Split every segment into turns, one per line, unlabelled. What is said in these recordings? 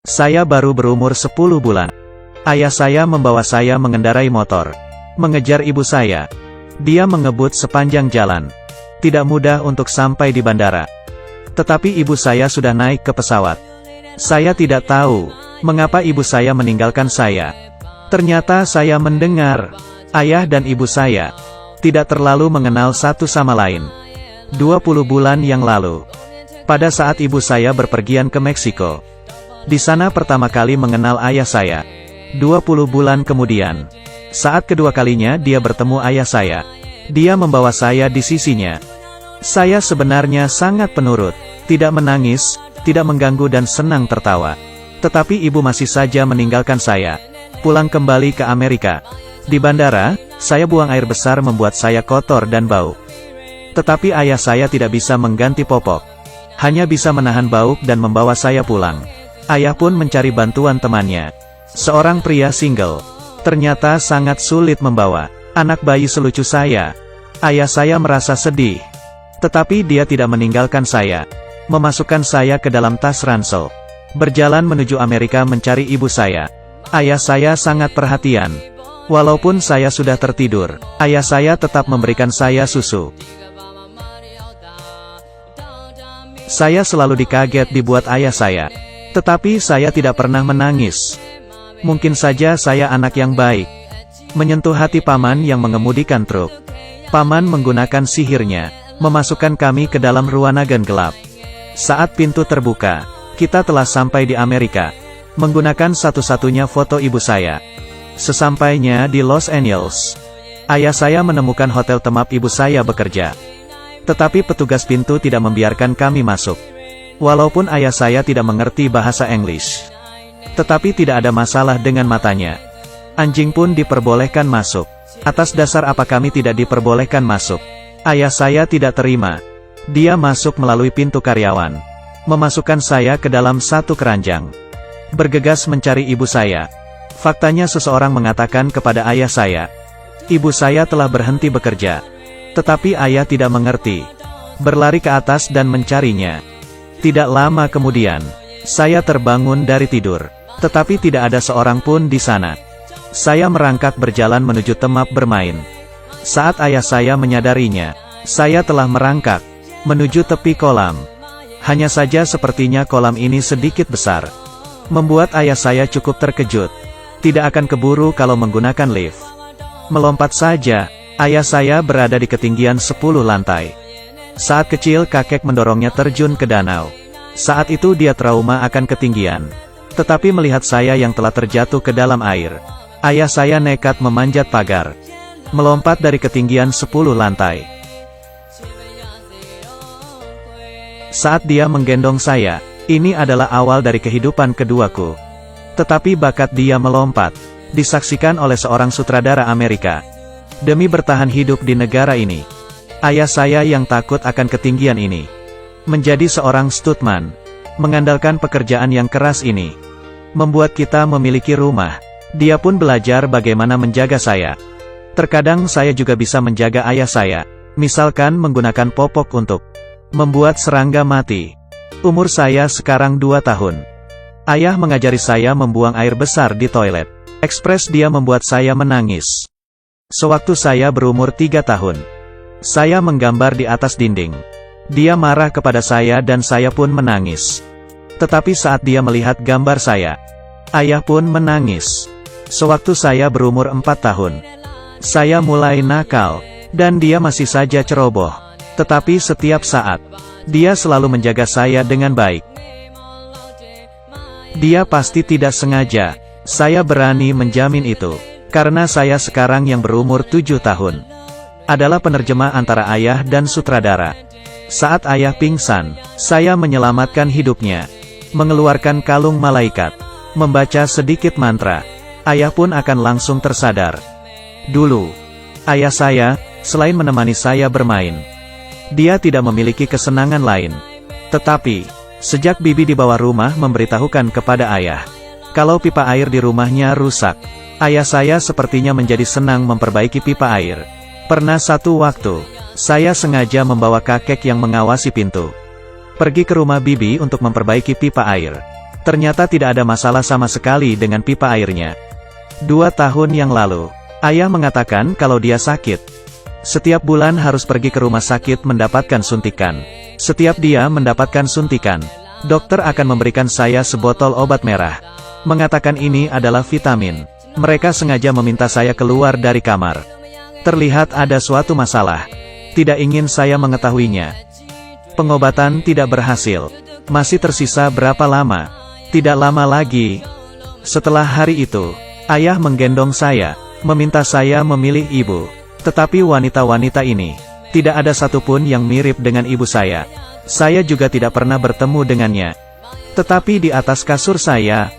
Saya baru berumur 10 bulan. Ayah saya membawa saya mengendarai motor, mengejar ibu saya. Dia mengebut sepanjang jalan. Tidak mudah untuk sampai di bandara. Tetapi ibu saya sudah naik ke pesawat. Saya tidak tahu mengapa ibu saya meninggalkan saya. Ternyata saya mendengar ayah dan ibu saya tidak terlalu mengenal satu sama lain. 20 bulan yang lalu, pada saat ibu saya berpergian ke Meksiko, di sana pertama kali mengenal ayah saya. 20 bulan kemudian, saat kedua kalinya dia bertemu ayah saya, dia membawa saya di sisinya. Saya sebenarnya sangat penurut, tidak menangis, tidak mengganggu dan senang tertawa. Tetapi ibu masih saja meninggalkan saya, pulang kembali ke Amerika. Di bandara, saya buang air besar membuat saya kotor dan bau. Tetapi ayah saya tidak bisa mengganti popok, hanya bisa menahan bau dan membawa saya pulang. Ayah pun mencari bantuan temannya, seorang pria single. Ternyata sangat sulit membawa anak bayi selucu saya. Ayah saya merasa sedih, tetapi dia tidak meninggalkan saya, memasukkan saya ke dalam tas ransel, berjalan menuju Amerika mencari ibu saya. Ayah saya sangat perhatian. Walaupun saya sudah tertidur, ayah saya tetap memberikan saya susu. Saya selalu dikaget dibuat ayah saya, tetapi saya tidak pernah menangis. Mungkin saja saya anak yang baik. Menyentuh hati paman yang mengemudikan truk. Paman menggunakan sihirnya, memasukkan kami ke dalam ruangan gelap. Saat pintu terbuka, kita telah sampai di Amerika, menggunakan satu-satunya foto ibu saya. Sesampainya di Los Angeles, ayah saya menemukan hotel tempat ibu saya bekerja. Tetapi petugas pintu tidak membiarkan kami masuk. Walaupun ayah saya tidak mengerti bahasa Inggris, tetapi tidak ada masalah dengan matanya. Anjing pun diperbolehkan masuk. Atas dasar apa kami tidak diperbolehkan masuk? Ayah saya tidak terima. Dia masuk melalui pintu karyawan, memasukkan saya ke dalam satu keranjang, bergegas mencari ibu saya. Faktanya seseorang mengatakan kepada ayah saya, ibu saya telah berhenti bekerja. Tetapi ayah tidak mengerti. Berlari ke atas dan mencarinya. Tidak lama kemudian, saya terbangun dari tidur. Tetapi tidak ada seorang pun di sana. Saya merangkak berjalan menuju tempat bermain. Saat ayah saya menyadarinya, saya telah merangkak menuju tepi kolam. Hanya saja sepertinya kolam ini sedikit besar, membuat ayah saya cukup terkejut. Tidak akan keburu kalau menggunakan lift. Melompat saja. Ayah saya berada di ketinggian 10 lantai. Saat kecil kakek mendorongnya terjun ke danau. Saat itu dia trauma akan ketinggian. Tetapi melihat saya yang telah terjatuh ke dalam air, ayah saya nekat memanjat pagar, melompat dari ketinggian 10 lantai. Saat dia menggendong saya, ini adalah awal dari kehidupan keduaku. Tetapi bakat dia melompat disaksikan oleh seorang sutradara Amerika. Demi bertahan hidup di negara ini, ayah saya yang takut akan ketinggian ini, menjadi seorang stuntman, mengandalkan pekerjaan yang keras ini, membuat kita memiliki rumah. Dia pun belajar bagaimana menjaga saya. Terkadang saya juga bisa menjaga ayah saya, misalkan menggunakan popok untuk membuat serangga mati. Umur saya sekarang 2 tahun. Ayah mengajari saya membuang air besar di toilet. Ekspres dia membuat saya menangis. Sewaktu saya berumur 3 tahun, saya menggambar di atas dinding. Dia marah kepada saya dan saya pun menangis. Tetapi saat dia melihat gambar saya, ayah pun menangis. Sewaktu saya berumur 4 tahun, saya mulai nakal, dan dia masih saja ceroboh. Tetapi setiap saat, dia selalu menjaga saya dengan baik. Dia pasti tidak sengaja, saya berani menjamin itu. Karena saya sekarang yang berumur 7 tahun, adalah penerjemah antara ayah dan sutradara. Saat ayah pingsan, saya menyelamatkan hidupnya, mengeluarkan kalung malaikat, membaca sedikit mantra. Ayah pun akan langsung tersadar. Dulu, ayah saya, selain menemani saya bermain, dia tidak memiliki kesenangan lain. Tetapi, sejak bibi di bawah rumah memberitahukan kepada ayah, kalau pipa air di rumahnya rusak, ayah saya sepertinya menjadi senang memperbaiki pipa air. Pernah satu waktu, saya sengaja membawa kakek yang mengawasi pintu, pergi ke rumah bibi untuk memperbaiki pipa air. Ternyata tidak ada masalah sama sekali dengan pipa airnya. 2 tahun yang lalu, ayah mengatakan kalau dia sakit. Setiap bulan harus pergi ke rumah sakit mendapatkan suntikan. Setiap dia mendapatkan suntikan, dokter akan memberikan saya sebotol obat merah. Mengatakan ini adalah vitamin. Mereka sengaja meminta saya keluar dari kamar. Terlihat ada suatu masalah. Tidak ingin saya mengetahuinya. Pengobatan tidak berhasil. Masih tersisa berapa lama? Tidak lama lagi. Setelah hari itu, ayah menggendong saya, meminta saya memilih ibu. Tetapi wanita-wanita ini, tidak ada satupun yang mirip dengan ibu saya. Saya juga tidak pernah bertemu dengannya. Tetapi di atas kasur saya,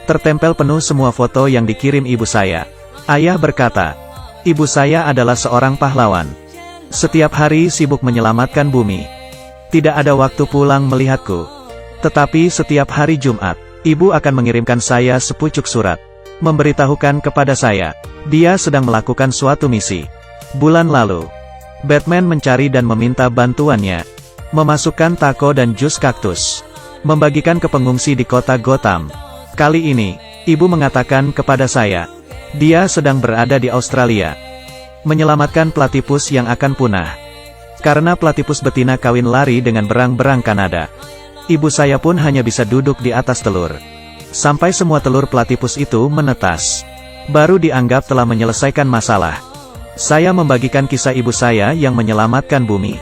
tertempel penuh semua foto yang dikirim ibu saya. Ayah berkata, ibu saya adalah seorang pahlawan. Setiap hari sibuk menyelamatkan bumi. Tidak ada waktu pulang melihatku. Tetapi setiap hari Jumat, ibu akan mengirimkan saya sepucuk surat. Memberitahukan kepada saya, dia sedang melakukan suatu misi. Bulan lalu, Batman mencari dan meminta bantuannya. Memasukkan taco dan jus kaktus. Membagikan ke pengungsi di kota Gotham. Kali ini, ibu mengatakan kepada saya, dia sedang berada di Australia. Menyelamatkan platypus yang akan punah. Karena platypus betina kawin lari dengan berang-berang Kanada. Ibu saya pun hanya bisa duduk di atas telur. Sampai semua telur platypus itu menetas. Baru dianggap telah menyelesaikan masalah. Saya membagikan kisah ibu saya yang menyelamatkan bumi.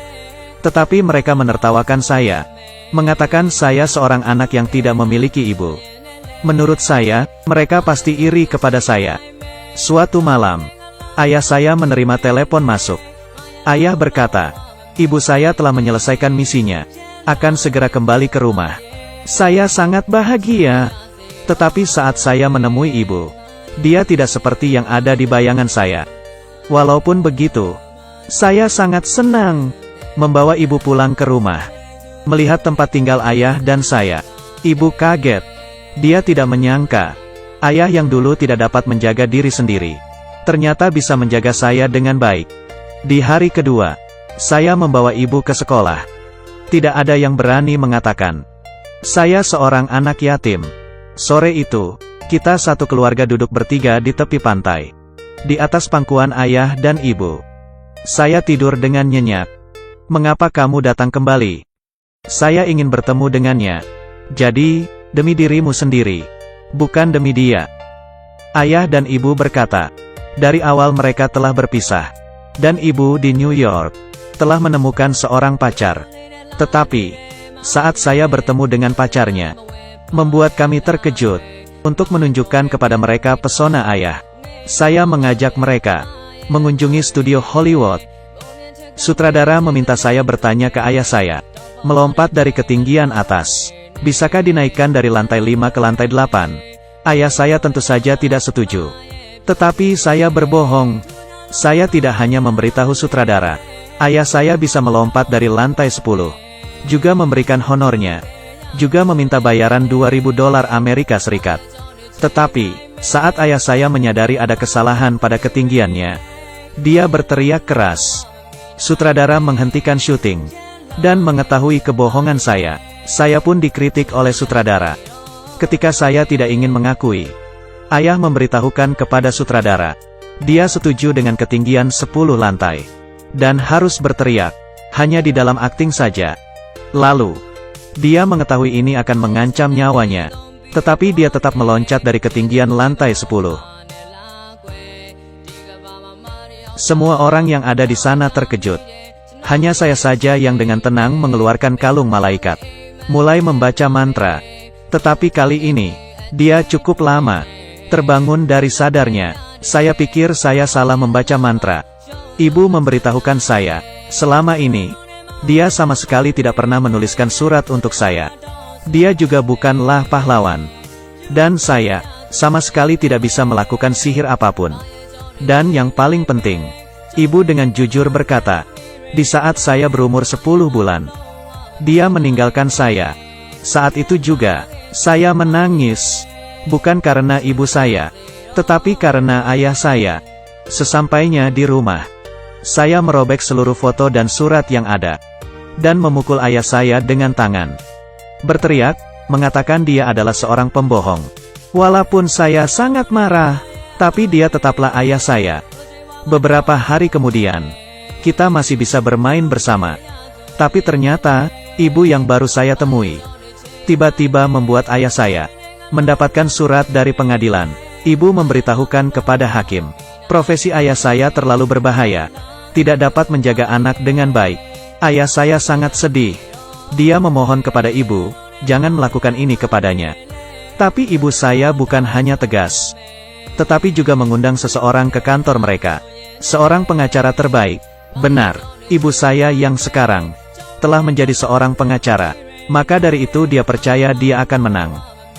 Tetapi mereka menertawakan saya. Mengatakan saya seorang anak yang tidak memiliki ibu. Menurut saya, mereka pasti iri kepada saya. Suatu malam, ayah saya menerima telepon masuk. Ayah berkata, ibu saya telah menyelesaikan misinya. Akan segera kembali ke rumah. Saya sangat bahagia. Tetapi saat saya menemui ibu, dia tidak seperti yang ada di bayangan saya. Walaupun begitu, saya sangat senang membawa ibu pulang ke rumah. Melihat tempat tinggal ayah dan saya, ibu kaget. Dia tidak menyangka, ayah yang dulu tidak dapat menjaga diri sendiri, ternyata bisa menjaga saya dengan baik. Di hari kedua, saya membawa ibu ke sekolah. Tidak ada yang berani mengatakan, saya seorang anak yatim. Sore itu, kita satu keluarga duduk bertiga di tepi pantai. Di atas pangkuan ayah dan ibu. Saya tidur dengan nyenyak. Mengapa kamu datang kembali? Saya ingin bertemu dengannya. Jadi, demi dirimu sendiri. Bukan demi dia. Ayah dan ibu berkata, dari awal mereka telah berpisah. Dan ibu di New York, telah menemukan seorang pacar. Tetapi, saat saya bertemu dengan pacarnya, membuat kami terkejut. Untuk menunjukkan kepada mereka pesona ayah, saya mengajak mereka mengunjungi studio Hollywood. Sutradara meminta saya bertanya ke ayah saya, melompat dari ketinggian atas, bisakah dinaikkan dari lantai 5 ke lantai 8? Ayah saya tentu saja tidak setuju. Tetapi saya berbohong. Saya tidak hanya memberitahu sutradara, ayah saya bisa melompat dari lantai 10. Juga memberikan honornya. Juga meminta bayaran $2.000 Amerika Serikat. Tetapi, saat ayah saya menyadari ada kesalahan pada ketinggiannya, dia berteriak keras. Sutradara menghentikan syuting. Dan mengetahui kebohongan saya pun dikritik oleh sutradara. Ketika saya tidak ingin mengakui, ayah memberitahukan kepada sutradara, dia setuju dengan ketinggian 10 lantai. Dan harus berteriak, hanya di dalam akting saja. Lalu, dia mengetahui ini akan mengancam nyawanya. Tetapi dia tetap meloncat dari ketinggian lantai 10. Semua orang yang ada di sana terkejut. Hanya saya saja yang dengan tenang mengeluarkan kalung malaikat. Mulai membaca mantra. Tetapi kali ini, dia cukup lama. Terbangun dari sadarnya. Saya pikir saya salah membaca mantra. Ibu memberitahukan saya, selama ini, dia sama sekali tidak pernah menuliskan surat untuk saya. Dia juga bukanlah pahlawan. Dan saya, sama sekali tidak bisa melakukan sihir apapun. Dan yang paling penting, ibu dengan jujur berkata, di saat saya berumur 10 bulan, dia meninggalkan saya. Saat itu juga, saya menangis. Bukan karena ibu saya, tetapi karena ayah saya. Sesampainya di rumah, saya merobek seluruh foto dan surat yang ada. Dan memukul ayah saya dengan tangan. Berteriak, mengatakan dia adalah seorang pembohong. Walaupun saya sangat marah, tapi dia tetaplah ayah saya. Beberapa hari kemudian, kita masih bisa bermain bersama. Tapi ternyata, ibu yang baru saya temui, tiba-tiba membuat ayah saya mendapatkan surat dari pengadilan. Ibu memberitahukan kepada hakim, profesi ayah saya terlalu berbahaya, tidak dapat menjaga anak dengan baik. Ayah saya sangat sedih. Dia memohon kepada ibu, jangan melakukan ini kepadanya. Tapi ibu saya bukan hanya tegas, tetapi juga mengundang seseorang ke kantor mereka. Seorang pengacara terbaik. Benar, ibu saya yang sekarang telah menjadi seorang pengacara. Maka dari itu dia percaya dia akan menang.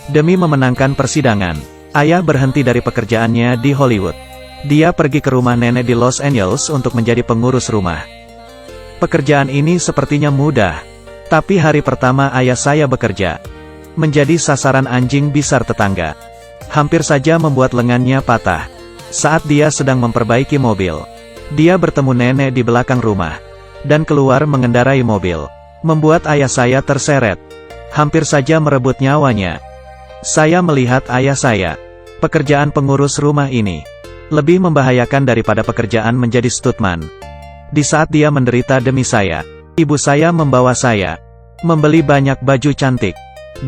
Demi memenangkan persidangan, ayah berhenti dari pekerjaannya di Hollywood. Dia pergi ke rumah nenek di Los Angeles untuk menjadi pengurus rumah. Pekerjaan ini sepertinya mudah. Tapi hari pertama ayah saya bekerja, menjadi sasaran anjing bisar tetangga. Hampir saja membuat lengannya patah. Saat dia sedang memperbaiki mobil, dia bertemu nenek di belakang rumah, dan keluar mengendarai mobil, membuat ayah saya terseret. Hampir saja merebut nyawanya. Saya melihat ayah saya, pekerjaan pengurus rumah ini, lebih membahayakan daripada pekerjaan menjadi stuntman. Di saat dia menderita demi saya, ibu saya membawa saya membeli banyak baju cantik,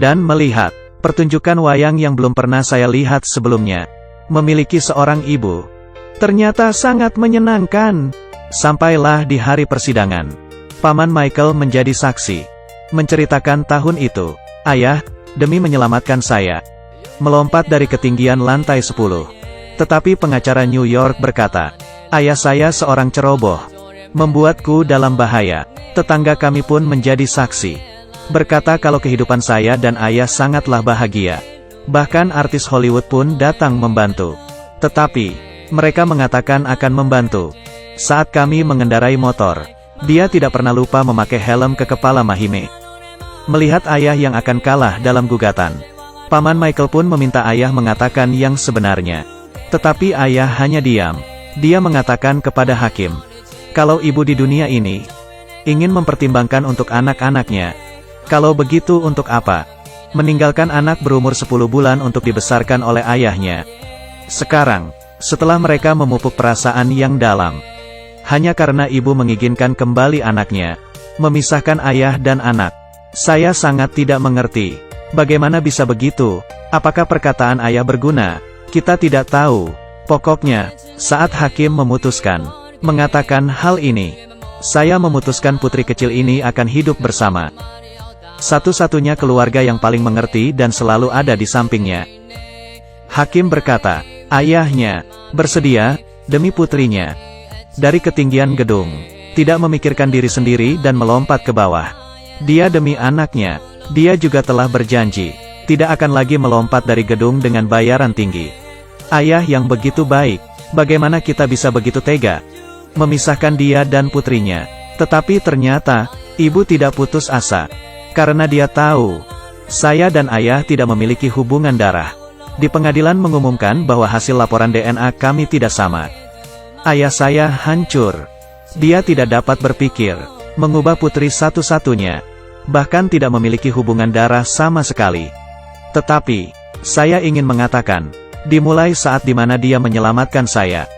dan melihat pertunjukan wayang yang belum pernah saya lihat sebelumnya. Memiliki seorang ibu ternyata sangat menyenangkan. Sampailah di hari persidangan, Paman Michael menjadi saksi, menceritakan tahun itu, ayah, demi menyelamatkan saya, melompat dari ketinggian lantai 10. Tetapi pengacara New York berkata, ayah saya seorang ceroboh, membuatku dalam bahaya. Tetangga kami pun menjadi saksi, berkata kalau kehidupan saya dan ayah sangatlah bahagia. Bahkan artis Hollywood pun datang membantu. Tetapi, mereka mengatakan akan membantu. Saat kami mengendarai motor, dia tidak pernah lupa memakai helm ke kepala Mahime. Melihat ayah yang akan kalah dalam gugatan, Paman Michael pun meminta ayah mengatakan yang sebenarnya. Tetapi ayah hanya diam. Dia mengatakan kepada hakim, kalau ibu di dunia ini ingin mempertimbangkan untuk anak-anaknya, kalau begitu untuk apa meninggalkan anak berumur 10 bulan untuk dibesarkan oleh ayahnya? Sekarang, setelah mereka memupuk perasaan yang dalam, hanya karena ibu menginginkan kembali anaknya, memisahkan ayah dan anak. Saya sangat tidak mengerti. Bagaimana bisa begitu? Apakah perkataan ayah berguna? Kita tidak tahu. Pokoknya, saat hakim memutuskan, mengatakan hal ini, saya memutuskan putri kecil ini akan hidup bersama. Satu-satunya keluarga yang paling mengerti dan selalu ada di sampingnya. Hakim berkata, ayahnya bersedia demi putrinya. Dari ketinggian gedung, tidak memikirkan diri sendiri dan melompat ke bawah. Dia demi anaknya. Dia juga telah berjanji, tidak akan lagi melompat dari gedung dengan bayaran tinggi. Ayah yang begitu baik, bagaimana kita bisa begitu tega memisahkan dia dan putrinya? Tetapi ternyata, ibu tidak putus asa. Karena dia tahu, saya dan ayah tidak memiliki hubungan darah. Di pengadilan mengumumkan bahwa hasil laporan DNA kami tidak sama. Ayah saya hancur. Dia tidak dapat berpikir, mengubah putri satu-satunya. Bahkan tidak memiliki hubungan darah sama sekali. Tetapi, saya ingin mengatakan, dimulai saat dimana dia menyelamatkan saya,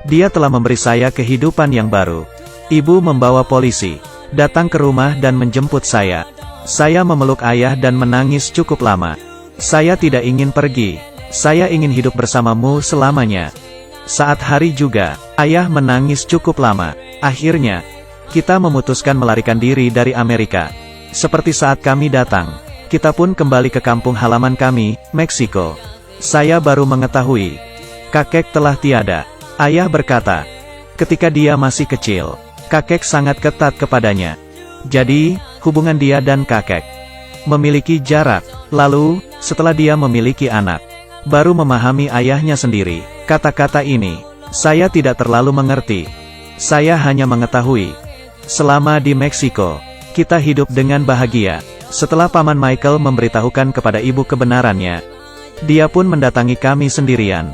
dia telah memberi saya kehidupan yang baru. Ibu membawa polisi, datang ke rumah dan menjemput saya. Saya memeluk ayah dan menangis cukup lama. Saya tidak ingin pergi. Saya ingin hidup bersamamu selamanya. Saat hari juga, ayah menangis cukup lama. Akhirnya, kita memutuskan melarikan diri dari Amerika. Seperti saat kami datang, kita pun kembali ke kampung halaman kami, Meksiko. Saya baru mengetahui, kakek telah tiada. Ayah berkata, ketika dia masih kecil, kakek sangat ketat kepadanya. Jadi, hubungan dia dan kakek memiliki jarak. Lalu, setelah dia memiliki anak, baru memahami ayahnya sendiri. Kata-kata ini, saya tidak terlalu mengerti. Saya hanya mengetahui, selama di Meksiko, kita hidup dengan bahagia. Setelah Paman Michael memberitahukan kepada ibu kebenarannya, dia pun mendatangi kami sendirian,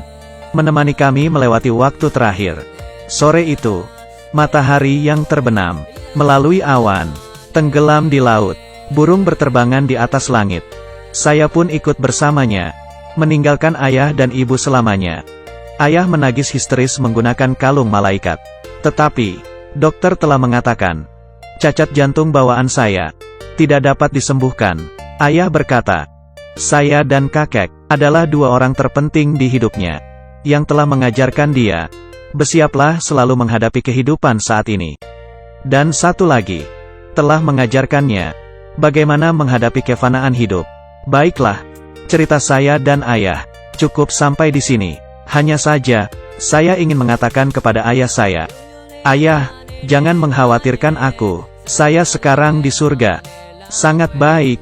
menemani kami melewati waktu terakhir. Sore itu, matahari yang terbenam melalui awan, tenggelam di laut, burung berterbangan di atas langit. Saya pun ikut bersamanya, meninggalkan ayah dan ibu selamanya. Ayah menangis histeris menggunakan kalung malaikat. Tetapi, dokter telah mengatakan, cacat jantung bawaan saya tidak dapat disembuhkan. Ayah berkata, saya dan kakek adalah dua orang terpenting di hidupnya, yang telah mengajarkan dia, bersiaplah selalu menghadapi kehidupan saat ini. Dan satu lagi, telah mengajarkannya, bagaimana menghadapi kefanaan hidup. Baiklah, cerita saya dan ayah cukup sampai di sini. Hanya saja, saya ingin mengatakan kepada ayah saya, ayah, jangan mengkhawatirkan aku, saya sekarang di surga. Sangat baik.